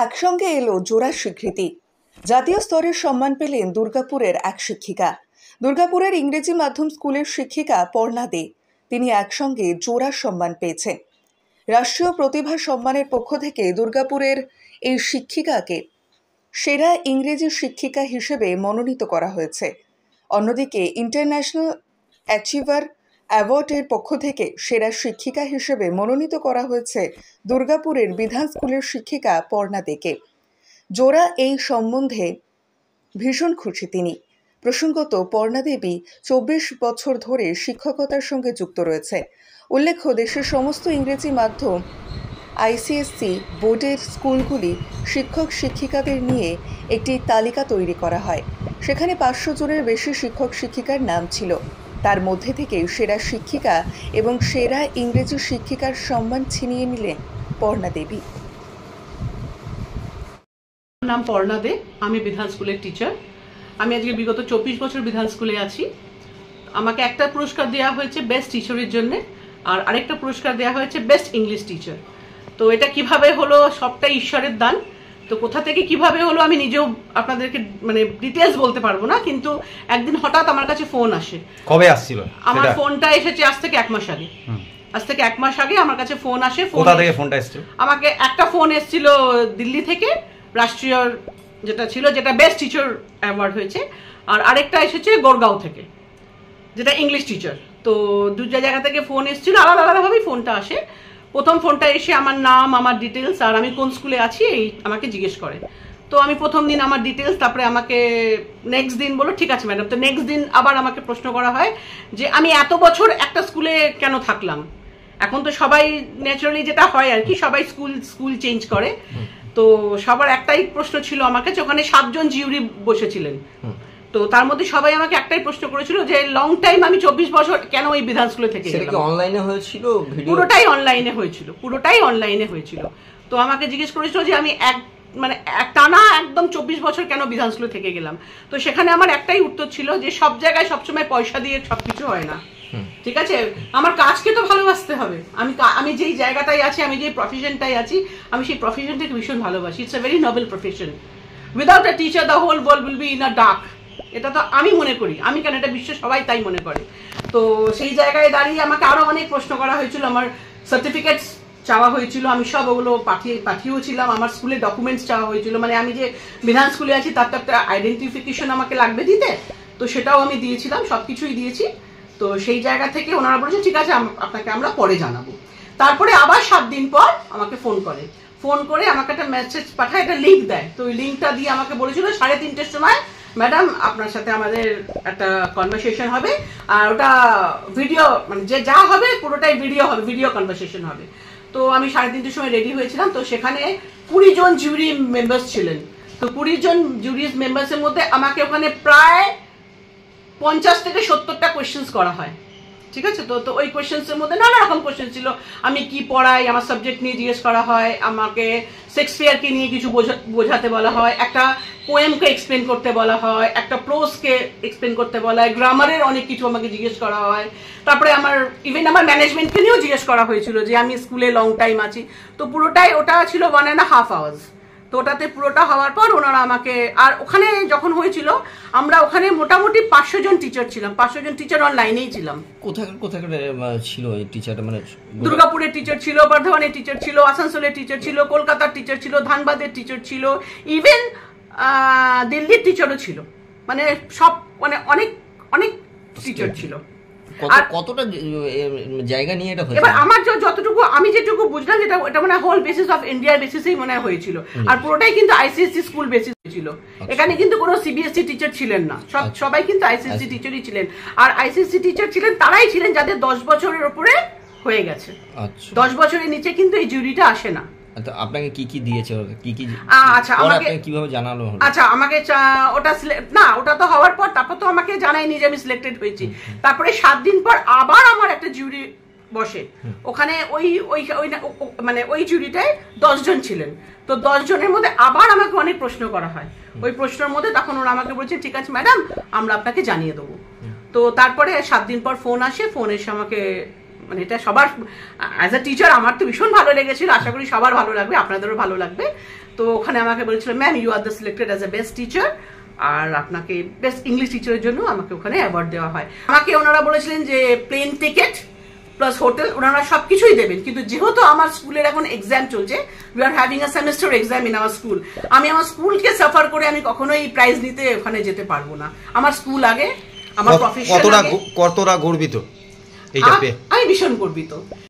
একসঙ্গে এলো জোড়া স্বীকৃতি। জাতীয় স্তরের সম্মান পেলেন দুর্গাপুরের এক শিক্ষিকা। দুর্গাপুরের ইংরেজি মাধ্যম স্কুলের শিক্ষিকা পর্ণা দে। তিনি একসঙ্গে জোড়া সম্মান পেয়েছেন। রাষ্ট্রীয় প্রতিভা সম্মানের পক্ষ থেকে দুর্গাপুরের এই শিক্ষিকাকে সেরা ইংরেজি শিক্ষিকা হিসেবে মনোনীত করা হয়েছে। অন্যদিকে ইন্টারন্যাশনাল অ্যাচিভার অ্যাওয়ার্ডের পক্ষ থেকে সেরা শিক্ষিকা হিসেবে মনোনীত করা হয়েছে দুর্গাপুরের বিধান স্কুলের শিক্ষিকা পর্ণা দেকে। জোড়া এই সম্বন্ধে ভীষণ খুশি তিনি। প্রসঙ্গত, পর্ণা দেবী 24 বছর ধরে শিক্ষকতার সঙ্গে যুক্ত রয়েছে। উল্লেখ্য, দেশের সমস্ত ইংরেজি মাধ্যম আইসিএসসি বোর্ডের স্কুলগুলি শিক্ষক শিক্ষিকাদের নিয়ে একটি তালিকা তৈরি করা হয়। সেখানে 500 জনের বেশি শিক্ষক শিক্ষিকার নাম ছিল। তার মধ্যে থেকে সেরা শিক্ষিকা এবং সেরা ইংরেজি শিক্ষিকার সম্মান ছিনিয়ে নিলেন পর্ণা দেবী। নাম পর্ণা দে, আমি বিধান স্কুলের টিচার। আমি আজকে বিগত 24 বছর বিধান স্কুলে আছি। আমাকে একটা পুরস্কার দেওয়া হয়েছে বেস্ট টিচারের জন্য, আর আরেকটা পুরস্কার দেওয়া হয়েছে বেস্ট ইংলিশ টিচার। তো এটা কিভাবে হলো, সবটাই ঈশ্বরের দান। তো কোথা থেকে কিভাবে হলো আমি নিজেও আপনাদেরকে ডিটেলস বলতে পারবো না, কিন্তু একদিন হঠাৎ আমার কাছে ফোন আসে। কবে আসছিল? আমার ফোনটা এসেছে আজ থেকে 1 মাস আগে। আজ থেকে 1 মাস আগে আমার কাছে ফোন আসে। কোথা থেকে ফোনটা এসেছিল? আমাকে একটা ফোন এসেছিল দিল্লি থেকে, রাষ্ট্রীয় যেটা ছিল, যেটা বেস্ট টিচার অ্যাওয়ার্ড হয়েছে, আর আরেকটা এসেছে গোরগাঁও থেকে, যেটা ইংলিশ টিচার। তো দুটো জায়গা থেকে ফোন এসেছিল, আলাদা আলাদাভাবেই ফোনটা আসে। প্রথম ফোনটা এসে আমার নাম, আমার ডিটেলস আর আমি কোন স্কুলে আছি এই আমাকে জিজ্ঞেস করে। তো আমি প্রথম দিন আমার ডিটেলস, তারপরে আমাকে নেক্সট দিন বলো ঠিক আছে ম্যাডাম। তো নেক্সট দিন আবার আমাকে প্রশ্ন করা হয় যে আমি এত বছর একটা স্কুলে কেন থাকলাম। এখন তো সবাই ন্যাচারালি যেটা হয় আর কি, সবাই স্কুল চেঞ্জ করে। তো সবার একটাই প্রশ্ন ছিল আমাকে, যে ওখানে 7 জন জিউরি বসেছিলেন। তো তার মধ্যে সবাই আমাকে একটাই প্রশ্ন করেছিল যে লং টাইম আমি 24 বছর কেন ওই বিধান স্কুলে থেকে গেলাম। সেটা কি অনলাইনে হয়েছিল? পুরোটাই অনলাইনে হয়েছিল। তো আমাকে জিজ্ঞেস করেছিল যে আমি টানা একদম 24 বছর কেন বিধান স্কুলে থেকে গেলাম। তো সেখানে আমার একটাই উত্তর ছিল যে সব জায়গায় সবসময় পয়সা দিয়ে সবকিছু হয় না। ঠিক আছে, আমার কাজকে তো ভালোবাসতে হবে। আমি যেই জায়গাটায় আছি, আমি যে প্রফেশনটাই আছি, আমি সেই প্রফেশনটাকে ভীষণ ভালোবাসি। It's a very noble profession. Without a teacher the whole world will be in a dark. এটা তো আমি মনে করি, আমি কেন, এটা বিশ্ব সবাই তাই মনে করে। তো সেই জায়গায় দাঁড়িয়ে আমাকে আরো অনেক প্রশ্ন করা হয়েছিল। আমার সার্টিফিকেটস চাওয়া হয়েছিল, আমি সব ওগুলো পাঠিয়েছিলাম। আমার স্কুলের ডকুমেন্টস চাওয়া হয়েছিল, আমি যে বিধান স্কুলে আছি তার তো একটা আইডেন্টিফিকেশন আমাকে লাগবে দিতে। তো সেটাও আমি দিয়েছিলাম, সবকিছুই দিয়েছি। তো সেই জায়গা থেকে ওনারা বলেছে ঠিক আছে, আপনাকে আমরা পরে জানাবো। তারপরে আবার 7 দিন পর আমাকে ফোন করে আমাকে একটা মেসেজ পাঠায়, একটা লিঙ্ক দেয়। তো ওই লিঙ্কটা দিয়ে আমাকে বলেছিল 3:30টার সময় ম্যাডাম আপনার সাথে আমাদের একটা কনভারসেশন হবে, আর ওটা ভিডিও, যে যা হবে পুরোটাই ভিডিও হবে, ভিডিও কনভারসেশন হবে। তো আমি 3:30টার সময় রেডি হয়েছিলাম। তো সেখানে 20 জন জুরি মেম্বার্স ছিলেন। তো 20 জন জুরি মেম্বার্সের মধ্যে আমাকে ওখানে প্রায় 50 থেকে 70টা কোয়েশ্চেন্স করা হয়। ঠিক আছে, তো ওই কোয়েশ্চেন্সের মধ্যে নানা রকম কোয়েশ্চেন ছিল। আমি কি পড়াই, আমার সাবজেক্ট নিয়ে জিজ্ঞেস করা হয়, আমাকে শেক্সপিয়ারকে নিয়ে কিছু বোঝাতে বলা হয়, একটা পোয়েমকে এক্সপ্লেন করতে বলা হয়, একটা প্রোজকে এক্সপ্লেন করতে বলা হয়, গ্রামারের অনেক কিছু আমাকে জিজ্ঞেস করা হয়। তারপরে ইভেন আমার ম্যানেজমেন্টকে নিয়েও জিজ্ঞেস করা হয়েছিল যে আমি স্কুলে লং টাইম আছি। তো পুরোটাই ওটা ছিল 1.5 আওয়ার্স। তো ওটাতে পুরোটা হওয়ার পর ওনারা আমাকে, আর ওখানে যখন হয়েছিল আমরা ওখানে মোটামুটি 500 জন টিচার ছিলাম। 500 জন টিচার অনলাইনেই ছিলাম। কোথায় ছিল এই টিচারটা? দুর্গাপুরের টিচার ছিল, বর্ধমানের টিচার ছিল, আসানসোলের টিচার ছিল, কলকাতার টিচার ছিল, ধানবাদের টিচার ছিল, ইভেন দিল্লির টিচারও ছিল। সব অনেক অনেক টিচার ছিল। কতটা জায়গা নিয়ে এটা হয়েছে? এবার আমার আমি যেটুকু বুঝলাম, এটা হোল বেসিস অফ ইন্ডিয়ার বেসিসেই হয়েছিল। আর পুরোটাই কিন্তু আইসিএসসি স্কুল বেসিস ছিল। এখানে কিন্তু কোনো সিবিএসসি টিচার ছিলেন না, সবাই কিন্তু আইসিএসসি টিচারই ছিলেন। আর আইসিএসসি টিচার ছিলেন তারাই ছিলেন যাদের 10 বছরের উপরে হয়ে গেছে। 10 বছরের নিচে কিন্তু এই জুরিটা আসে না। আপনাকে কি কি দিয়েছে, আচ্ছা আমাকে কিভাবে জানালো? আচ্ছা আমাকে ওটা তো হওয়ার পর তারপর তো আমাকে জানায়নি যে আমি সিলেক্টেড হয়েছি। তারপরে 7 দিন পর আবার আমার একটা জুরি বসে। ওখানে ওই জুরিটায় 10 জন ছিলেন। তো 10 জনের মধ্যে আবার আমাকে অনেক প্রশ্ন করা হয়। ওই প্রশ্নের মধ্যে তখন ওরা আমাকে বলছে ঠিক আছে ম্যাডাম, আমরা আপনাকে জানিয়ে দেবো। তো তারপরে 7 দিন পর ফোন এসে আমাকে, এটা সবার, অ্যাজ আ টিচার আমার তো ভীষণ ভালো লেগেছিল। আশা করি সবার ভালো লাগবে, আপনাদেরও ভালো লাগবে। তো ওখানে আমাকে বলেছিল ma'am you are the selected as a best teacher, আর আপনাকে বেস্ট ইংলিশ টিচারের জন্য আমাকে ওখানে অ্যাওয়ার্ড দেওয়া হয়। আমাকে ওনারা বলেছিলেন যে প্লেন টিকিট প্লাস হোটেল ওনারা সব কিছুই দেবেন, কিন্তু যেহেতু আমার স্কুলের এখন এক্সাম চলছে, we are having a semester exam in our school, আমি আমার স্কুলকে সাফার করে আমি কখনোই প্রাইজ নিতে ওখানে যেতে পারবো না। আমার স্কুল আগে, আমার প্রফেশন আগে। কতটা গর্বিত এইটা পেয়ে? আমি ভীষণ গর্বিত।